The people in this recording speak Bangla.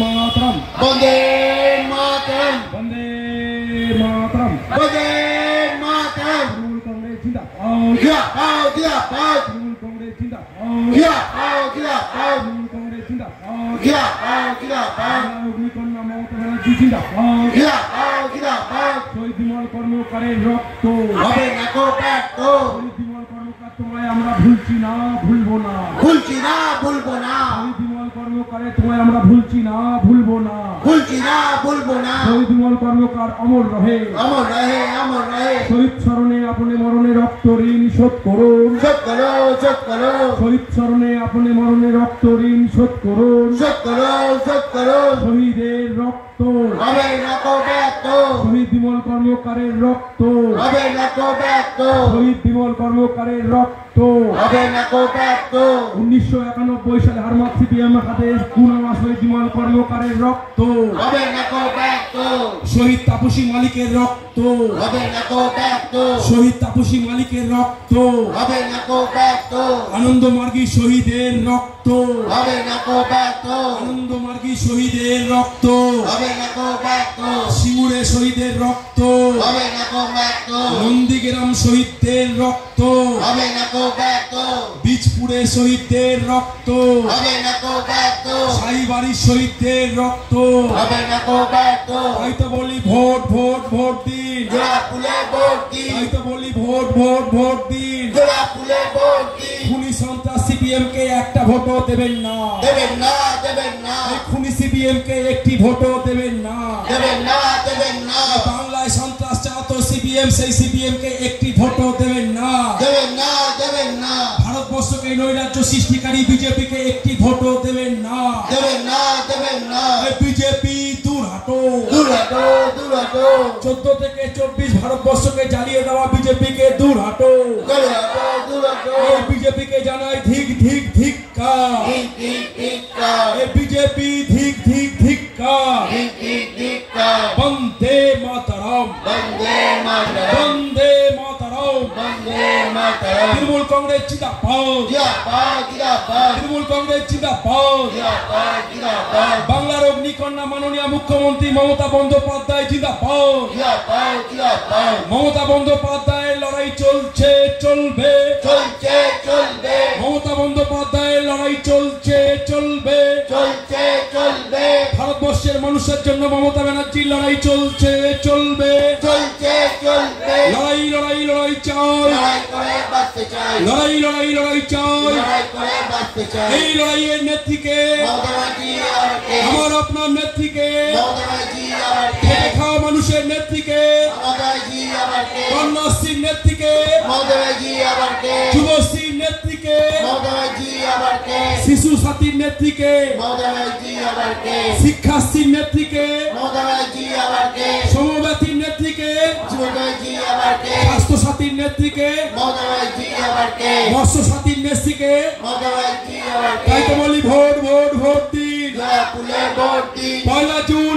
মাতরম বন্দে মাতরম বন্দে মাতরম বন্দে মাতরম তৃণমূল কংগ্রেস জিন্দাবাদ জিন্দাবাদ তৃণমূল কংগ্রেস জিন্দাবাদ জিন্দাবাদ তৃণমূল কংগ্রেস জিন্দাবাদ জিন্দাবাদ অগ্নিকন্যা মমতা ব্যানার্জি জিন্দাবাদ জিন্দাবাদ শহীদ বিমল কর্মকারের রক্ত হবে না কো ব্যর্থ শহীদ বিমল কর্মকার তোমায় আমরা ভুলছি না ভুলবো না ভুলছি না ভুলবো না শহীদ বিমল কর্মকারে তোমায় আমরা ভুলছি না ভুলবো না ভুলছি না ভুলবো না শহীদ বিমল কর্মকার অমর রহে অমর রহে অমর রহে শহীদ স্মরণে আপনি মরণে রক্ত ঋণ শোধ করুন শোধ করো শোধ করো শহীদ স্মরণে আপনি মরণে রক্ত ঋণ শোধ করুন শোধ করো শোধ করো শহীদের রক্ত হবে না কো ব্যর্থ শহীদ বিমল কর্মকারের রক্ত হবে না কো ব্যর্থ শহীদ বিমল কর্মকারের রক্ত হবে না কো ব্যর্থ 1991 সালে হারমাত সিপিএম হাতে পুনামা শহীদ বিমল কর্মকারের রক্ত হবে না কো ব্যর্থ শহীদ তাপসী মালিকের রক্ত হবে না কো ব্যর্থ শহীদ তাপসী মালিকের রক্ত হবে না কো ব্যর্থ আনন্দ মার্গী শহীদের রক্ত হবে না কো ব্যর্থ আনন্দ মার্গী শহীদের রক্ত হবে না কো ব্যর্থ সিঙ্গুরে শহীদের রক্ত হবে না কো ব্যর্থ নন্দীগ্রাম শহীদদের রক্ত হবে না কো ব্যর্থ বীজপুরে শহীদদের রক্ত হবে না কো ব্যর্থ সাইবাড়ির শহীদদের রক্ত হবে না কো ব্যর্থ তাই তো বলি ভোট ভোট ভোট দিন জোড়া ফুলে ভোট দিন তাই তো বলি ভোট ভোট ভোট দিন জোড়া ফুলে ভোট দিন খুনি সন্ত্রাস সিপিএম কে একটা ভোটও দেবেন না দেবেন না দেবেন না এই খুনি সিপিএম কে একটি ভোটও দেবেন না দেবেন না দেবেন না বাংলায় সন্ত্রাস চালাতো সিপিএম সেই সিপিএম কে একটি ভোটও দেবেন না দেবেন না দেবেন না ভারতবর্ষকে নৈরাজ্য সৃষ্টিকারী বিজেপি কে একটি ভোটও দেবেন না দেবেন না দেবেন না বিজেপি দূর হাঁটো দূর হটো দূর হটো 14 থেকে 24 ভারতবর্ষকে জ্বালিয়ে দেওয়া বিজেপি কে দূর হাঁটো দূর হটো দূর হটো এই বিজেপি কে জানাই ধিক ধিক ধিক্কার ঠিক ঠিক ঠিক কা এই বিজেপি ধিক ধিক ধিক্কার ঠিক ঠিক ঠিক কা বন্দে মাতরম বন্দে মাতরম বন্দে মাতরম বন্দে মাতরম তৃণমূল কংগ্রেস জিন্দাবাদ জিন্দাবাদ জিন্দাবাদ তৃণমূল কংগ্রেস জিন্দাবাদ জিন্দাবাদ জিন্দাবাদ বাংলার অগ্নিকন্যা মাননীয় মুখ্যমন্ত্রী মমতা বন্দ্যোপাধ্যায় জিন্দাবাদ জিন্দাবাদ জিন্দাবাদ মমতা বন্দ্যোপাধ্যায়ের লড়াই চলছে চলবে চলছে চলবে মমতা বন্দ্যোপাধ্যায়ের লড়াই চলছে চলবে চলছে চলবে ভারতবর্ষের মানুষের জন্য মমতা ব্যানার্জির লড়াই চলছে চলবে চলছে চলবে লড়াই লড়াই লড়াই চাই লড়াই করে বাঁচতে চাই লড়াই লড়াই লড়াই চাই লড়াই করে বাঁচতে চাই এই লড়াইয়ের নেত্রীকে মমতাজি আমাকে আমার আপনার নেত্রীকে মমতাজি আমাকে খেটে খাওয়া মানুষের নেত্রীকে মমতাজি আমাকে কন্যাশ্রীর নেত্রীকে মমতাজি আমাকে যুবশ্রীর নেত্রীকে মমতাজি আমাকে শিশু সাথীর নেত্রীকে মমতাজি আমাকে শিক্ষাশ্রীর নেত্রীকে মমতাজি আমাকে সমব্যাথীর নেত্রীকে মমতাজি আমাকে স্বাস্থ্য সাথীর নেত্রীকে মমতাজি আমাকে মৎস্য সাথীর নেত্রীকে মমতাজি আমাকে তাই তো বলি ভোট ভোট ভোট দিন জোড়া ফুলে ভোট দিন 1 জুন